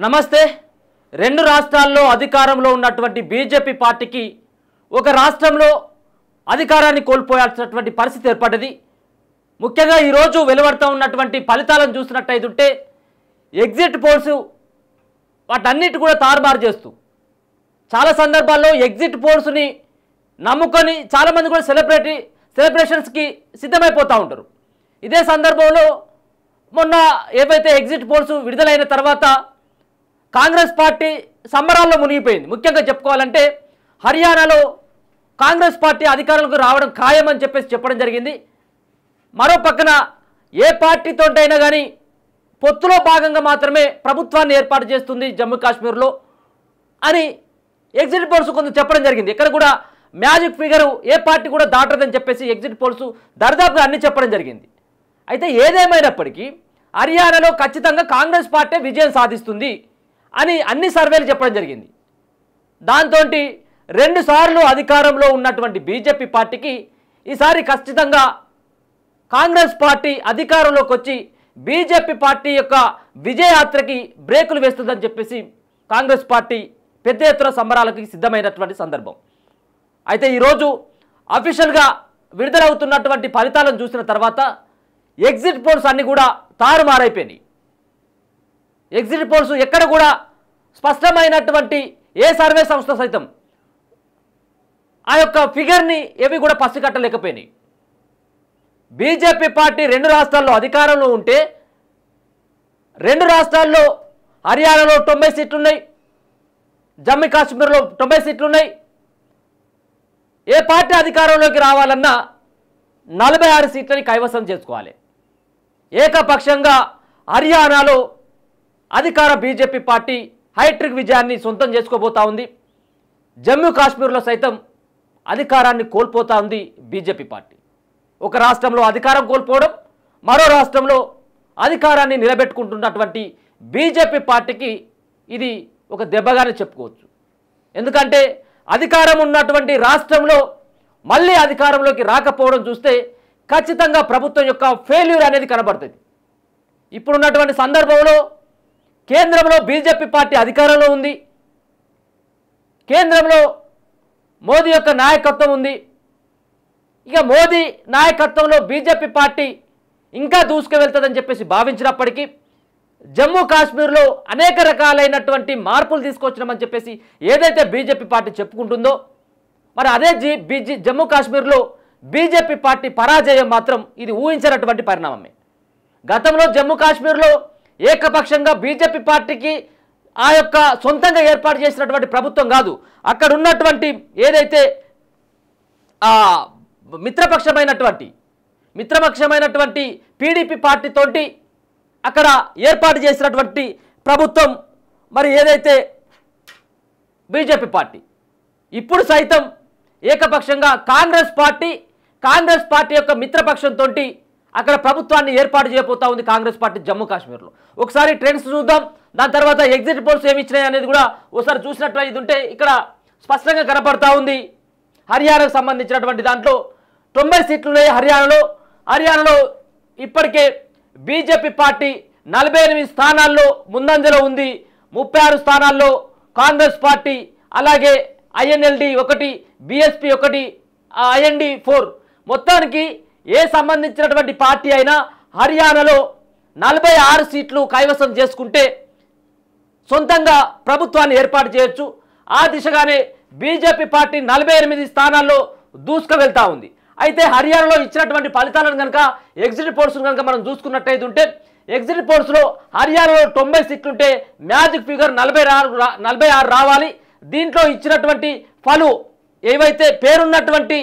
నమస్తే. రెండు రాష్ట్రాల్లో అధికారంలో ఉన్నటువంటి బీజేపీ పార్టీకి ఒక రాష్ట్రంలో అధికారాన్ని కోల్పోయాల్సినటువంటి పరిస్థితి ఏర్పడ్డది. ముఖ్యంగా ఈరోజు వెలువడుతూ ఉన్నటువంటి ఫలితాలను చూసినట్టయితే ఎగ్జిట్ పోల్స్ వాటన్నిటి కూడా తారుమారు చేస్తూ చాలా సందర్భాల్లో ఎగ్జిట్ పోల్స్ని నమ్ముకొని చాలామంది కూడా సెలబ్రేషన్స్కి సిద్ధమైపోతూ ఉంటారు. ఇదే సందర్భంలో మొన్న ఏవైతే ఎగ్జిట్ పోల్స్ విడుదలైన తర్వాత కాంగ్రెస్ పార్టీ సంబరాల్లో మునిగిపోయింది. ముఖ్యంగా చెప్పుకోవాలంటే హర్యానాలో కాంగ్రెస్ పార్టీ అధికారంలోకి రావడం ఖాయమని చెప్పడం జరిగింది. మరో పక్కన ఏ పార్టీతోటైనా కానీ పొత్తులో భాగంగా మాత్రమే ప్రభుత్వాన్ని ఏర్పాటు చేస్తుంది జమ్మూ కాశ్మీర్లో అని ఎగ్జిట్ పోల్స్ కొంత చెప్పడం జరిగింది. ఇక్కడ కూడా మ్యాజిక్ ఫిగరు ఏ పార్టీ కూడా దాటదని ఎగ్జిట్ పోల్స్ దరిదాపుగా అన్ని చెప్పడం జరిగింది. అయితే ఏదేమైనప్పటికీ హర్యానాలో ఖచ్చితంగా కాంగ్రెస్ పార్టీ విజయం సాధిస్తుంది అని అన్ని సర్వేలు చెప్పడం జరిగింది. దాంతో 2 సార్లు అధికారంలో ఉన్నటువంటి బీజేపీ పార్టీకి ఈసారి ఖచ్చితంగా కాంగ్రెస్ పార్టీ అధికారంలోకి వచ్చి బీజేపీ పార్టీ యొక్క విజయయాత్రకి బ్రేకులు వేస్తుందని కాంగ్రెస్ పార్టీ పెద్ద ఎత్తున సంబరాలకి సిద్ధమైనటువంటి సందర్భం. అయితే ఈరోజు అఫీషియల్గా విడుదలవుతున్నటువంటి ఫలితాలను చూసిన తర్వాత ఎగ్జిట్ పోల్స్ అన్నీ కూడా తారుమారైపోయినాయి. ఎగ్జిట్ పోల్స్ ఎక్కడ కూడా స్పష్టమైనటువంటి ఏ సర్వే సంస్థ సైతం ఆ యొక్క ఫిగర్ని ఏవి కూడా పసిగట్టలేకపోయినాయి. బీజేపీ పార్టీ 2 రాష్ట్రాల్లో అధికారంలో ఉంటే 2 రాష్ట్రాల్లో హర్యానాలో 90 సీట్లు ఉన్నాయి, జమ్మూ కాశ్మీర్లో 90 సీట్లు ఉన్నాయి. ఏ పార్టీ అధికారంలోకి రావాలన్నా 46 సీట్లని కైవసం చేసుకోవాలి. ఏకపక్షంగా హర్యానాలో అధికార బీజేపీ పార్టీ హైట్రిక్ విజయాన్ని సొంతం చేసుకోబోతా ఉంది. జమ్మూ కాశ్మీర్లో సైతం అధికారాన్ని కోల్పోతా ఉంది బీజేపీ పార్టీ. ఒక రాష్ట్రంలో అధికారం కోల్పోవడం, మరో రాష్ట్రంలో అధికారాన్ని నిలబెట్టుకుంటున్నటువంటి బీజేపీ పార్టీకి ఇది ఒక దెబ్బగానే చెప్పుకోవచ్చు. ఎందుకంటే అధికారం ఉన్నటువంటి రాష్ట్రంలో మళ్ళీ అధికారంలోకి రాకపోవడం చూస్తే ఖచ్చితంగా ప్రభుత్వం యొక్క ఫెయిల్యూర్ అనేది కనబడుతుంది. ఇప్పుడున్నటువంటి సందర్భంలో కేంద్రంలో బీజేపీ పార్టీ అధికారంలో ఉంది, కేంద్రంలో మోదీ యొక్క నాయకత్వం ఉంది. ఇక మోదీ నాయకత్వంలో బీజేపీ పార్టీ ఇంకా దూసుకువెళ్తుందని భావించినప్పటికీ జమ్మూ కాశ్మీర్లో అనేక రకాలైనటువంటి మార్పులు తీసుకొచ్చినామని ఏదైతే బీజేపీ పార్టీ చెప్పుకుంటుందో, మరి అదే జమ్మూ కాశ్మీర్లో బీజేపీ పార్టీ పరాజయం మాత్రం ఇది ఊహించినటువంటి పరిణామమే. గతంలో జమ్మూ కాశ్మీర్లో ఏకపక్షంగా బీజేపీ పార్టీకి ఆ యొక్క సొంతంగా ఏర్పాటు చేసినటువంటి ప్రభుత్వం కాదు, అక్కడ ఉన్నటువంటి ఏదైతే మిత్రపక్షమైనటువంటి పీడీపీ పార్టీతోటి అక్కడ ఏర్పాటు చేసినటువంటి ప్రభుత్వం మరి ఏదైతే బీజేపీ పార్టీ ఇప్పుడు సైతం ఏకపక్షంగా కాంగ్రెస్ పార్టీ యొక్క మిత్రపక్షంతో అక్కడ ప్రభుత్వాన్ని ఏర్పాటు చేయబోతా ఉంది కాంగ్రెస్ పార్టీ జమ్మూ కాశ్మీర్లో. ఒకసారి ట్రెండ్స్ చూద్దాం, దాని తర్వాత ఎగ్జిట్ పోల్స్ ఏమి ఇచ్చినాయి అనేది కూడా ఒకసారి చూసినట్లయితే ఉంటే ఇక్కడ స్పష్టంగా కనపడతా ఉంది. హర్యానాకు సంబంధించినటువంటి దాంట్లో 90 సీట్లు ఉన్నాయి. హర్యానాలో ఇప్పటికే బీజేపీ పార్టీ 48 స్థానాల్లో ముందంజలో ఉంది. 36 స్థానాల్లో కాంగ్రెస్ పార్టీ, అలాగే INLD 1, BSP 1, IND 4, మొత్తానికి ఏ సంబంధించినటువంటి పార్టీ అయినా హర్యానాలో 46 సీట్లు కైవసం చేసుకుంటే సొంతంగా ప్రభుత్వాన్ని ఏర్పాటు చేయొచ్చు. ఆ దిశగానే బీజేపీ పార్టీ 48 స్థానాల్లో దూసుకు వెళ్తా ఉంది. అయితే హర్యానాలో ఇచ్చినటువంటి ఫలితాలను కనుక ఎగ్జిట్ పోల్స్ కనుక మనం చూసుకున్నట్టయితే ఉంటే ఎగ్జిట్ పోల్స్లో హర్యానాలో 90 సీట్లుంటే మ్యాజిక్ ఫిగర్ 46 రావాలి. దీంట్లో ఇచ్చినటువంటి పలు ఏవైతే పేరున్నటువంటి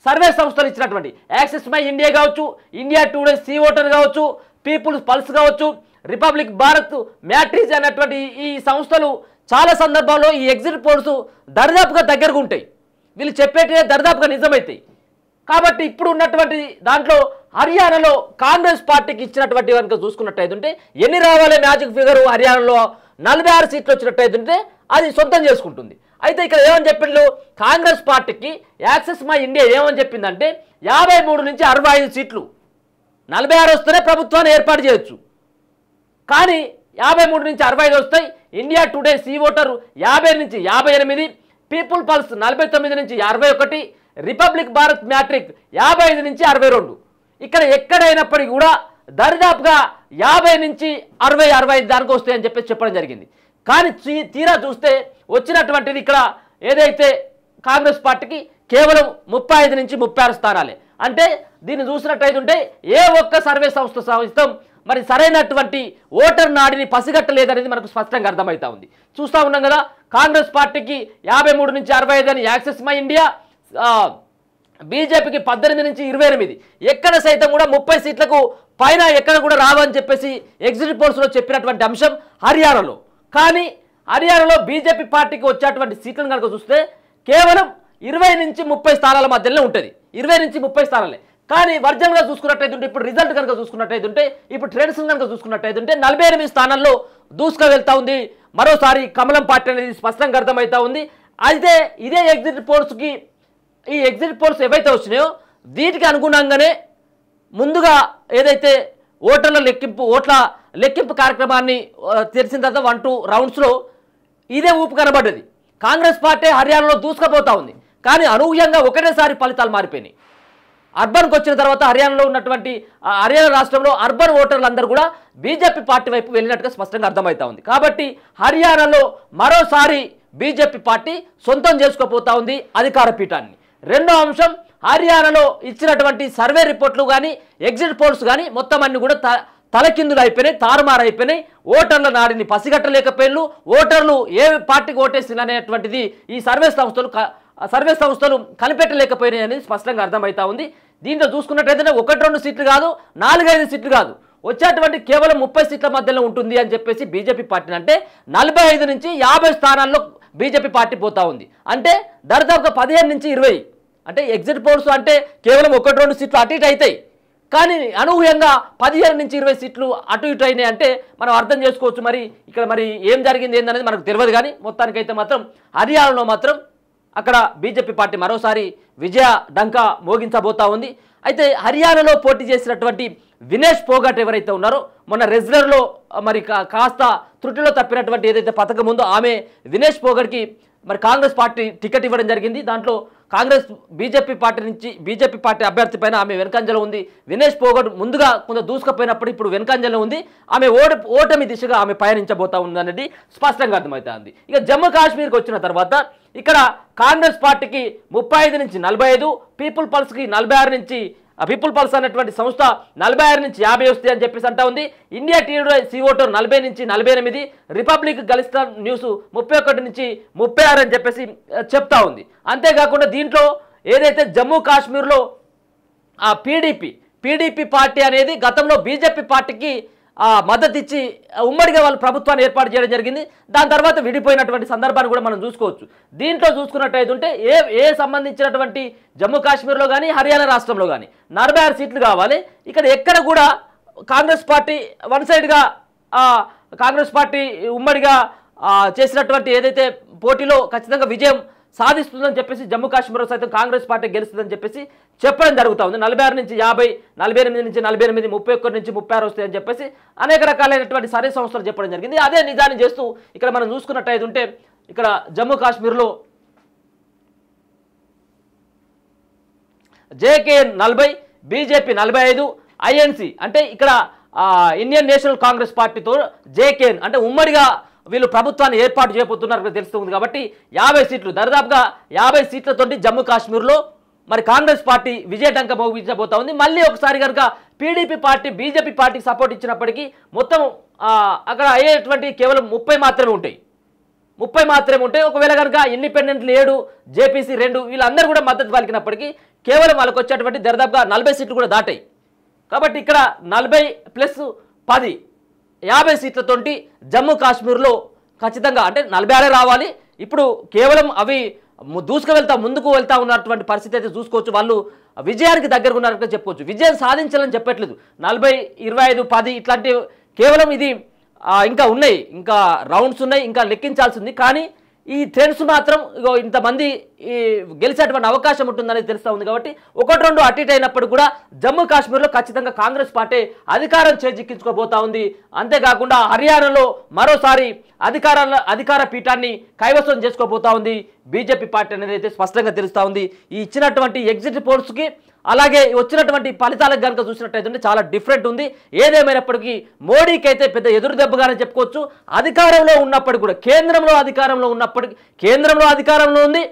సర్వే సంస్థలు ఇచ్చినటువంటి యాక్సెస్ మై ఇండియా కావచ్చు, ఇండియా టుడే సీ ఓటర్ కావచ్చు, పీపుల్స్ పల్స్ కావచ్చు, రిపబ్లిక్ భారత్ మ్యాట్రిక్స్ అనేటువంటి ఈ సంస్థలు చాలా సందర్భాల్లో ఈ ఎగ్జిట్ పోల్స్ దరిదాపుగా దగ్గరగా ఉంటాయి. వీళ్ళు చెప్పేటివే దరిదాపుగా నిజమవుతాయి. కాబట్టి ఇప్పుడు ఉన్నటువంటి దాంట్లో హర్యానాలో కాంగ్రెస్ పార్టీకి ఇచ్చినటువంటి కనుక చూసుకున్నట్టయితే ఎన్ని రావాలి మ్యాజిక్ ఫిగరు హర్యానాలో 46 సీట్లు వచ్చినట్టయితే అది సొంతం చేసుకుంటుంది. అయితే ఇక్కడ ఏమని చెప్పిండు కాంగ్రెస్ పార్టీకి యాక్సెస్ మై ఇండియా ఏమని చెప్పిందంటే 53 నుంచి 65 సీట్లు, 46 వస్తేనే ప్రభుత్వాన్ని ఏర్పాటు చేయొచ్చు. కానీ 53 నుంచి 65 వస్తాయి. ఇండియా టుడే సి ఓటర్ 50 నుంచి 58, పీపుల్ పల్స్ 49 నుంచి 61, రిపబ్లిక్ భారత్ మ్యాట్రిక్ 55 నుంచి 62. ఇక్కడ ఎక్కడైనప్పటికీ కూడా దరిదాపుగా 50 నుంచి 60-65 దానికి వస్తాయని చెప్పేసి చెప్పడం జరిగింది. కానీ తీరా చూస్తే వచ్చినటువంటిది ఇక్కడ ఏదైతే కాంగ్రెస్ పార్టీకి కేవలం 35 నుంచి 36 స్థానాలే. అంటే దీన్ని చూసినట్టయితే ఏ ఒక్క సర్వే సంస్థ సహితం మరి సరైనటువంటి ఓటర్ నాడిని పసిగట్టలేదనేది మనకు స్పష్టంగా అర్థమవుతా ఉంది. చూస్తూ ఉన్నాం కదా, కాంగ్రెస్ పార్టీకి 53 నుంచి 65 అని యాక్సెస్ మై ఇండియా, బీజేపీకి 18 నుంచి 28, ఎక్కడ సైతం కూడా 30 సీట్లకు పైన ఎక్కడ కూడా రావని చెప్పేసి ఎగ్జిట్ పోల్స్లో చెప్పినటువంటి అంశం హర్యానాలో. కానీ హర్యానాలో బీజేపీ పార్టీకి వచ్చేటువంటి సీట్లను కనుక చూస్తే కేవలం 20 నుంచి 30 స్థానాల మధ్యలో ఉంటుంది. 20 నుంచి 30 స్థానాలే. కానీ వర్జన్గా చూసుకున్నట్టయితే ఇప్పుడు రిజల్ట్ కనుక చూసుకున్నట్టయితే ఇప్పుడు ట్రెండ్స్ కనుక చూసుకున్నట్టయితే 48 స్థానాల్లో దూసుకు వెళ్తా ఉంది. మరోసారి కమలం పార్టీ అనేది స్పష్టంగా అర్థమవుతా ఉంది. అయితే ఇదే ఎగ్జిట్ పోల్స్కి ఈ ఎగ్జిట్ పోల్స్ ఏవైతే వచ్చినాయో వీటికి అనుగుణంగానే ముందుగా ఏదైతే ఓట్ల లెక్కింపు కార్యక్రమాన్ని తెరిచిన తర్వాత 1-2 రౌండ్స్లో ఇదే ఊపు కనబడ్డది. కాంగ్రెస్ పార్టీ హర్యానాలో దూసుకుపోతా ఉంది. కానీ అనూహ్యంగా ఒకటేసారి ఫలితాలు మారిపోయినాయి. అర్బన్కి వచ్చిన తర్వాత హర్యానాలో ఉన్నటువంటి హర్యానా రాష్ట్రంలో అర్బన్ ఓటర్లందరూ కూడా బీజేపీ పార్టీ వైపు వెళ్ళినట్టుగా స్పష్టంగా అర్థమవుతా ఉంది. కాబట్టి హర్యానాలో మరోసారి బీజేపీ పార్టీ సొంతం చేసుకోపోతా ఉంది అధికార పీఠాన్ని. రెండో అంశం, హర్యానాలో ఇచ్చినటువంటి సర్వే రిపోర్ట్లు కానీ ఎగ్జిట్ పోల్స్ కానీ మొత్తం అన్ని కూడా తలకిందులు అయిపోయినాయి, తారుమారు అయిపోయినాయి. ఓటర్ల నాడిని పసిగట్టలేకపోయినారు. ఓటర్లు ఏ పార్టీకి ఓటేసిన అనేటువంటిది ఈ సర్వే సంస్థలు కనిపెట్టలేకపోయినాయి అనేది స్పష్టంగా అర్థమవుతా ఉంది. దీంట్లో చూసుకున్నట్టయితే 1-2 సీట్లు కాదు, 4-5 సీట్లు కాదు, వచ్చేటువంటి కేవలం 30 సీట్ల మధ్యలో ఉంటుంది అని చెప్పేసి బీజేపీ పార్టీని అంటే 45 నుంచి 50 స్థానాల్లో బీజేపీ పార్టీ పోతా ఉంది. అంటే దాదాపుగా 15 నుంచి 20. అంటే ఎగ్జిట్ పోల్స్ అంటే కేవలం 1-2 సీట్లు అటు ఇటు అవుతాయి. కానీ అనూహ్యంగా 15 నుంచి 20 సీట్లు అటు ఇటు అయినాయి అంటే మనం అర్థం చేసుకోవచ్చు. ఇక్కడ ఏం జరిగింది ఏందనేది మనకు తెలియదు. కానీ మొత్తానికైతే మాత్రం హర్యానాలో మాత్రం అక్కడ బీజేపీ పార్టీ మరోసారి విజయ డంకా మోగించబోతా ఉంది. అయితే హర్యానాలో పోటీ చేసినటువంటి వినేష్ పోగట్ ఎవరైతే ఉన్నారో మొన్న రెజ్లర్లో కాస్త త్రుటిలో తప్పినటువంటి ఏదైతే పథకం ఉందో ఆమె వినేష్ పోగట్కి కాంగ్రెస్ పార్టీ టికెట్ ఇవ్వడం జరిగింది. దాంట్లో బీజేపీ పార్టీ అభ్యర్థి పైన ఆమె వెనకంజలో ఉంది. వినేష్ పోగట్ ముందుగా కొంత దూసుకుపోయినప్పుడు ఇప్పుడు వెనకంజలో ఉంది. ఆమె ఓటమి దిశగా ఆమె పయనించబోతా ఉందనేది స్పష్టంగా అర్థమవుతుంది. ఇక జమ్మూ కాశ్మీర్కి వచ్చిన తర్వాత ఇక్కడ కాంగ్రెస్ పార్టీకి 35 నుంచి 45, పీపుల్ పల్స్కి 46 నుంచి పీపుల్ పల్స్ అనేటువంటి సంస్థ 46 నుంచి 50 వస్తాయి అని చెప్పేసి అంటా ఉంది. ఇండియా టుడే సి ఓటర్ 40 నుంచి 48, రిపబ్లిక్ గలిస్తాన్ న్యూస్ 31 నుంచి 36 అని చెప్పేసి చెప్తా ఉంది. అంతేకాకుండా దీంట్లో ఏదైతే జమ్మూ కాశ్మీర్లో పీడీపీ పార్టీ అనేది గతంలో బీజేపీ పార్టీకి మద్దతు ఇచ్చి ఉమ్మడిగా వాళ్ళు ప్రభుత్వాన్ని ఏర్పాటు చేయడం జరిగింది. దాని తర్వాత విడిపోయినటువంటి సందర్భాన్ని కూడా మనం చూసుకోవచ్చు. దీంట్లో చూసుకున్నట్టయితే ఏ సంబంధించినటువంటి జమ్మూ కాశ్మీర్లో కానీ హర్యానా రాష్ట్రంలో కానీ 46 సీట్లు కావాలి. ఇక్కడ ఎక్కడ కూడా కాంగ్రెస్ పార్టీ వన్ సైడ్గా కాంగ్రెస్ పార్టీ ఉమ్మడిగా చేసినటువంటి ఏదైతే పోటీలో ఖచ్చితంగా విజయం సాధిస్తుందని చెప్పేసి జమ్మూ కాశ్మీర్లో సైతం కాంగ్రెస్ పార్టీ గెలుస్తుందని చెప్పేసి చెప్పడం జరుగుతూ ఉంది. 46 నుంచి 50, 48 నుంచి 48, 31 నుంచి 36 వస్తాయని చెప్పేసి అనేక రకాలైనటువంటి సర్వే సంస్థలు చెప్పడం జరిగింది. అదే నిజాన్ని చేస్తూ ఇక్కడ మనం చూసుకున్నట్టయితే ఇక్కడ జమ్మూ కాశ్మీర్లో జేకేఎన్ 40, బీజేపీ 45, ఐఎన్సీ అంటే ఇక్కడ ఇండియన్ నేషనల్ కాంగ్రెస్ పార్టీతో జేకేఎన్ అంటే ఉమ్మడిగా వీళ్ళు ప్రభుత్వాన్ని ఏర్పాటు చేయబోతున్నారు తెలుస్తుంది. కాబట్టి 50 సీట్లు దాదాపుగా 50 సీట్లతోటి జమ్మూ కాశ్మీర్లో కాంగ్రెస్ పార్టీ విజయ డంక మోగించబోతా ఉంది. మళ్ళీ ఒకసారి కనుక పీడీపీ పార్టీ బీజేపీ పార్టీకి సపోర్ట్ ఇచ్చినప్పటికీ మొత్తం అక్కడ అయ్యేటువంటి కేవలం 30 మాత్రమే ఉంటాయి. ఒకవేళ కనుక ఇండిపెండెంట్లు 7, జేపీసీ 2 వీళ్ళందరూ కూడా మద్దతు పలికినప్పటికీ కేవలం వాళ్ళకి వచ్చేటువంటి దాదాపుగా 40 సీట్లు కూడా దాటాయి. కాబట్టి ఇక్కడ 40 + 10 50 సీట్లతోటి జమ్మూ కాశ్మీర్లో ఖచ్చితంగా అంటే 46 రావాలి. ఇప్పుడు కేవలం అవి ముందుకు వెళ్తా ఉన్నటువంటి పరిస్థితి అయితే చూసుకోవచ్చు. వాళ్ళు విజయానికి దగ్గరగా ఉన్నారని చెప్పుకోవచ్చు. విజయం సాధించాలని చెప్పట్లేదు. 40, 25, 10 ఇట్లాంటి కేవలం ఇది ఇంకా ఉన్నాయి, ఇంకా రౌండ్స్ ఉన్నాయి, ఇంకా లెక్కించాల్సి ఉంది. కానీ ఈ ట్రెండ్స్ మాత్రం ఇగో ఇంతమంది ఈ గెలిచేటువంటి అవకాశం ఉంటుందని తెలుస్తూ ఉంది. కాబట్టి ఒకటి రెండు అటు ఇటు అయినప్పుడు కూడా జమ్మూ కాశ్మీర్లో ఖచ్చితంగా కాంగ్రెస్ పార్టీ అధికారం చేజిక్కించుకోబోతా ఉంది. అంతేకాకుండా హర్యానాలో మరోసారి అధికార పీఠాన్ని కైవసం చేసుకోబోతా ఉంది బీజేపీ పార్టీ అనేది అయితే స్పష్టంగా తెలుస్తూ ఉంది. ఈ ఇచ్చినటువంటి ఎగ్జిట్ పోల్స్కి అలాగే వచ్చినటువంటి ఫలితాలకు కనుక చూసినట్టయితే చాలా డిఫరెంట్ ఉంది. ఏదేమైనప్పటికీ మోడీకి అయితే పెద్ద ఎదురు దెబ్బగానే చెప్పుకోవచ్చు. అధికారంలో ఉన్నప్పటికీ కూడా కేంద్రంలో అధికారంలో ఉంది,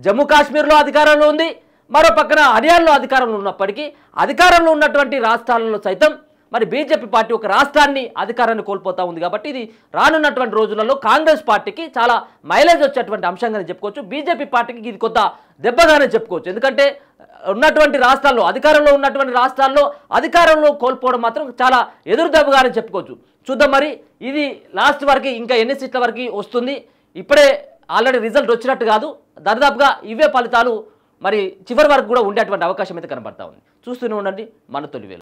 జమ్మూ కాశ్మీర్లో అధికారంలో ఉంది, మరో పక్కన హర్యానాలో అధికారంలో ఉన్నప్పటికీ అధికారంలో ఉన్నటువంటి రాష్ట్రాలలో సైతం మరి బీజేపీ పార్టీ ఒక రాష్ట్రాన్ని అధికారాన్ని కోల్పోతా ఉంది. కాబట్టి ఇది రానున్నటువంటి రోజులలో కాంగ్రెస్ పార్టీకి చాలా మైలేజ్ వచ్చేటువంటి అంశంగానే చెప్పుకోవచ్చు. బీజేపీ పార్టీకి ఇది కొత్త దెబ్బగానే చెప్పుకోవచ్చు. ఎందుకంటే ఉన్నటువంటి రాష్ట్రాల్లో అధికారంలో ఉన్నటువంటి రాష్ట్రాల్లో అధికారంలో కోల్పోవడం మాత్రం చాలా ఎదురు దెబ్బగానే చెప్పుకోవచ్చు. చూద్దాం మరి ఇది లాస్ట్ వరకు ఇంకా ఎన్ని సీట్ల వరకు వస్తుంది. ఇప్పుడే ఆల్రెడీ రిజల్ట్ వచ్చినట్టు కాదు, దాదాపుగా ఇవే ఫలితాలు మరి చివరి వరకు కూడా ఉండేటువంటి అవకాశం అయితే కనబడతా ఉంది. చూస్తూనే ఉండండి మన తొలి వేలు.